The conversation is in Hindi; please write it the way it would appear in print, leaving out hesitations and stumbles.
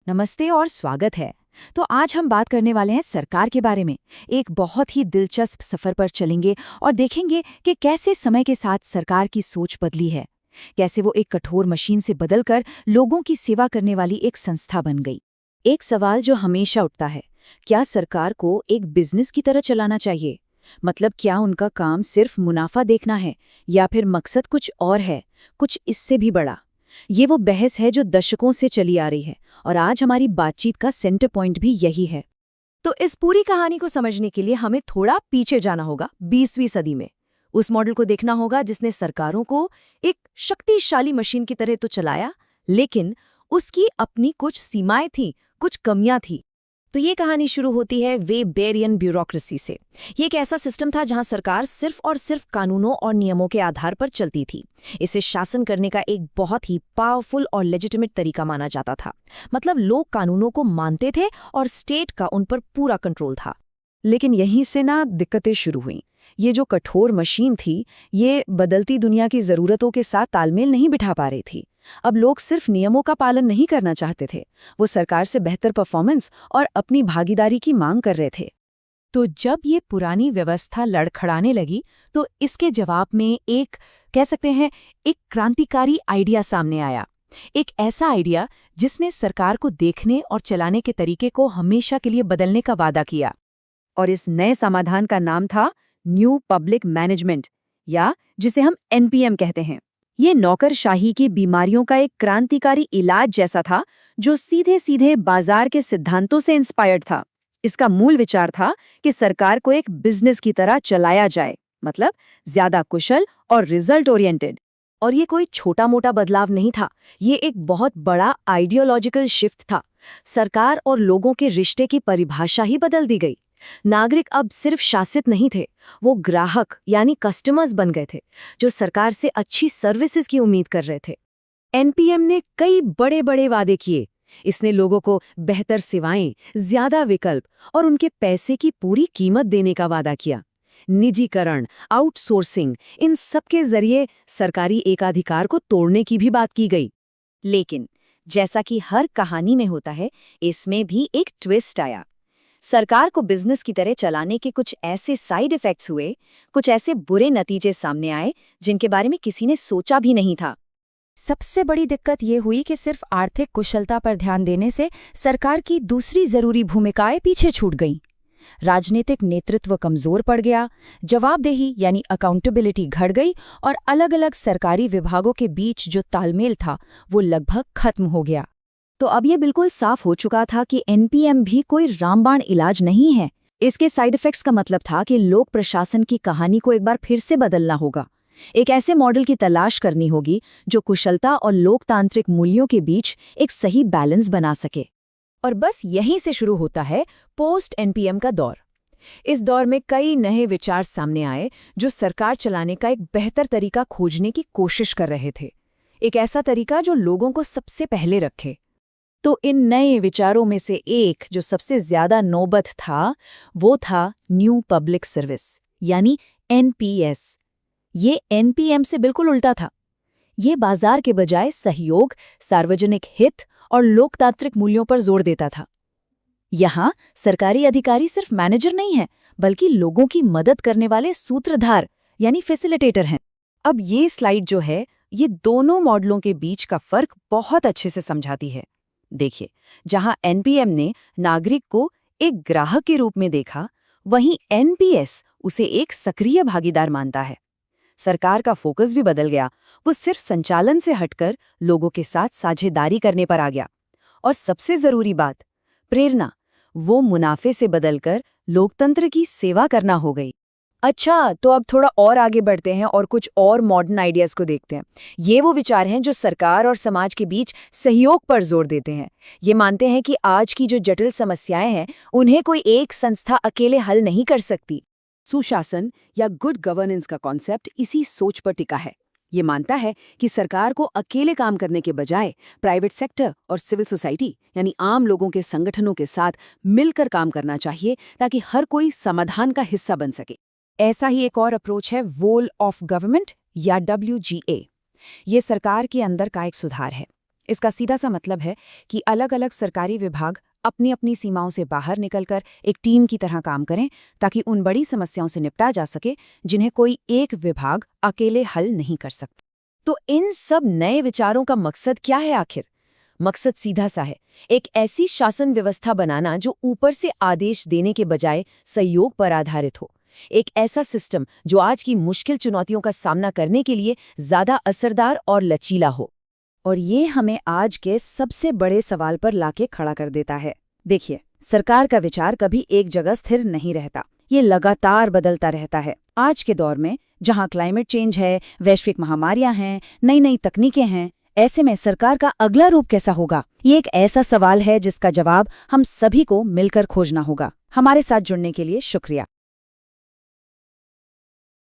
नमस्ते और स्वागत है। तो आज हम बात करने वाले हैं सरकार के बारे में। एक बहुत ही दिलचस्प सफर पर चलेंगे और देखेंगे कि कैसे समय के साथ सरकार की सोच बदली है, कैसे वो एक कठोर मशीन से बदलकर लोगों की सेवा करने वाली एक संस्था बन गई। एक सवाल जो हमेशा उठता है, क्या सरकार को एक बिजनेस की तरह चलाना चाहिए? मतलब क्या उनका काम सिर्फ मुनाफा देखना है या फिर मकसद कुछ और है, कुछ इससे भी बड़ा? ये वो बहस है जो दशकों से चली आ रही है और आज हमारी बातचीत का सेंटर पॉइंट भी यही है। तो इस पूरी कहानी को समझने के लिए हमें थोड़ा पीछे जाना होगा, 20वीं सदी में। उस मॉडल को देखना होगा जिसने सरकारों को एक शक्तिशाली मशीन की तरह तो चलाया, लेकिन उसकी अपनी कुछ सीमाएं थीं, कुछ कमियां थीं। तो ये कहानी शुरू होती है वेबेरियन ब्यूरोक्रेसी से। ये एक ऐसा सिस्टम था जहां सरकार सिर्फ और सिर्फ कानूनों और नियमों के आधार पर चलती थी। इसे शासन करने का एक बहुत ही पावरफुल और लेजिटिमेट तरीका माना जाता था। मतलब लोग कानूनों को मानते थे और स्टेट का उन पर पूरा कंट्रोल था। लेकिन यहीं से ना दिक्कतें शुरू हुईं। ये जो कठोर मशीन थी, ये बदलती दुनिया की ज़रूरतों के साथ तालमेल नहीं बिठा पा रही थी। अब लोग सिर्फ नियमों का पालन नहीं करना चाहते थे, वो सरकार से बेहतर परफॉर्मेंस और अपनी भागीदारी की मांग कर रहे थे। तो जब ये पुरानी व्यवस्था लड़खड़ाने लगी, तो इसके जवाब में एक, कह सकते हैं, एक क्रांतिकारी आइडिया सामने आया। एक ऐसा आइडिया जिसने सरकार को देखने और चलाने के तरीके को हमेशा के लिए बदलने का वादा किया। और इस नए समाधान का नाम था न्यू पब्लिक मैनेजमेंट, या जिसे हम एनपीएम कहते हैं। ये नौकरशाही की बीमारियों का एक क्रांतिकारी इलाज जैसा था, जो सीधे सीधे बाजार के सिद्धांतों से इंस्पायर्ड था। इसका मूल विचार था कि सरकार को एक बिजनेस की तरह चलाया जाए, मतलब ज्यादा कुशल और रिजल्ट ओरिएंटेड। और ये कोई छोटा मोटा बदलाव नहीं था, ये एक बहुत बड़ा आइडियोलॉजिकल शिफ्ट था। सरकार और लोगों के रिश्ते की परिभाषा ही बदल दी गई। नागरिक अब सिर्फ शासित नहीं थे, वो ग्राहक यानी कस्टमर्स बन गए थे, जो सरकार से अच्छी सर्विसेज की उम्मीद कर रहे थे। एनपीएम ने कई बड़े बड़े वादे किए। इसने लोगों को बेहतर सेवाएं, ज्यादा विकल्प और उनके पैसे की पूरी कीमत देने का वादा किया। निजीकरण, आउटसोर्सिंग, इन सब के जरिए सरकारी एकाधिकार को तोड़ने की भी बात की गई। लेकिन जैसा कि हर कहानी में होता है, इसमें भी एक ट्विस्ट आया। सरकार को बिजनेस की तरह चलाने के कुछ ऐसे साइड इफेक्ट्स हुए, कुछ ऐसे बुरे नतीजे सामने आए जिनके बारे में किसी ने सोचा भी नहीं था। सबसे बड़ी दिक्कत ये हुई कि सिर्फ आर्थिक कुशलता पर ध्यान देने से सरकार की दूसरी जरूरी भूमिकाएं पीछे छूट गईं। राजनीतिक नेतृत्व कमजोर पड़ गया, जवाबदेही यानी अकाउंटेबिलिटी घट गई और अलग अलग सरकारी विभागों के बीच जो तालमेल था वो लगभग खत्म हो गया। तो अब ये बिल्कुल साफ हो चुका था कि एनपीएम भी कोई रामबाण इलाज नहीं है। इसके साइड इफेक्ट्स का मतलब था कि लोक प्रशासन की कहानी को एक बार फिर से बदलना होगा। एक ऐसे मॉडल की तलाश करनी होगी जो कुशलता और लोकतांत्रिक मूल्यों के बीच एक सही बैलेंस बना सके। और बस यहीं से शुरू होता है पोस्ट एनपीएम का दौर। इस दौर में कई नए विचार सामने आए जो सरकार चलाने का एक बेहतर तरीका खोजने की कोशिश कर रहे थे। एक ऐसा तरीका जो लोगों को सबसे पहले रखे। तो इन नए विचारों में से एक जो सबसे ज्यादा नौबत था, वो था न्यू पब्लिक सर्विस, यानी एनपीएस। ये एनपीएम से बिल्कुल उल्टा था। ये बाजार के बजाय सहयोग, सार्वजनिक हित और लोकतांत्रिक मूल्यों पर जोर देता था। यहाँ सरकारी अधिकारी सिर्फ मैनेजर नहीं है, बल्कि लोगों की मदद करने वाले सूत्रधार यानी फैसिलिटेटर हैं। अब ये स्लाइड जो है, ये दोनों मॉडलों के बीच का फर्क बहुत अच्छे से समझाती है। देखिए, जहां एनपीएम ने नागरिक को एक ग्राहक के रूप में देखा, वहीं एनपीएस उसे एक सक्रिय भागीदार मानता है। सरकार का फोकस भी बदल गया, वो सिर्फ संचालन से हटकर लोगों के साथ साझेदारी करने पर आ गया। और सबसे जरूरी बात, प्रेरणा, वो मुनाफे से बदलकर लोकतंत्र की सेवा करना हो गई। अच्छा, तो अब थोड़ा और आगे बढ़ते हैं और कुछ और मॉडर्न आइडियाज को देखते हैं। ये वो विचार हैं जो सरकार और समाज के बीच सहयोग पर जोर देते हैं। ये मानते हैं कि आज की जो जटिल समस्याएं हैं, उन्हें कोई एक संस्था अकेले हल नहीं कर सकती। सुशासन या गुड गवर्नेंस का कॉन्सेप्ट इसी सोच पर टिका है। ये मानता है कि सरकार को अकेले काम करने के बजाय प्राइवेट सेक्टर और सिविल सोसाइटी यानी आम लोगों के संगठनों के साथ मिलकर काम करना चाहिए, ताकि हर कोई समाधान का हिस्सा बन सके। ऐसा ही एक और अप्रोच है वोल ऑफ गवर्नमेंट या WGA। ये सरकार के अंदर का एक सुधार है। इसका सीधा सा मतलब है कि अलग-अलग सरकारी विभाग अपनी अपनी सीमाओं से बाहर निकलकर एक टीम की तरह काम करें ताकि उन बड़ी समस्याओं से निपटा जा सके जिन्हें कोई एक विभाग अकेले हल नहीं कर सकता। तो इन सब नए विचारों का मकसद क्या है आखिर? मकसद सीधा सा है, एक ऐसी शासन व्यवस्था बनाना जो ऊपर से आदेश देने के बजाय सहयोग पर आधारित हो। एक ऐसा सिस्टम जो आज की मुश्किल चुनौतियों का सामना करने के लिए ज़्यादा असरदार और लचीला हो। और ये हमें आज के सबसे बड़े सवाल पर लाके खड़ा कर देता है। देखिए, सरकार का विचार कभी एक जगह स्थिर नहीं रहता, ये लगातार बदलता रहता है। आज के दौर में जहाँ क्लाइमेट चेंज है, वैश्विक महामारियां हैं, नई नई तकनीकें हैं, ऐसे में सरकार का अगला रूप कैसा होगा? ये एक ऐसा सवाल है जिसका जवाब हम सभी को मिलकर खोजना होगा। हमारे साथ जुड़ने के लिए शुक्रिया।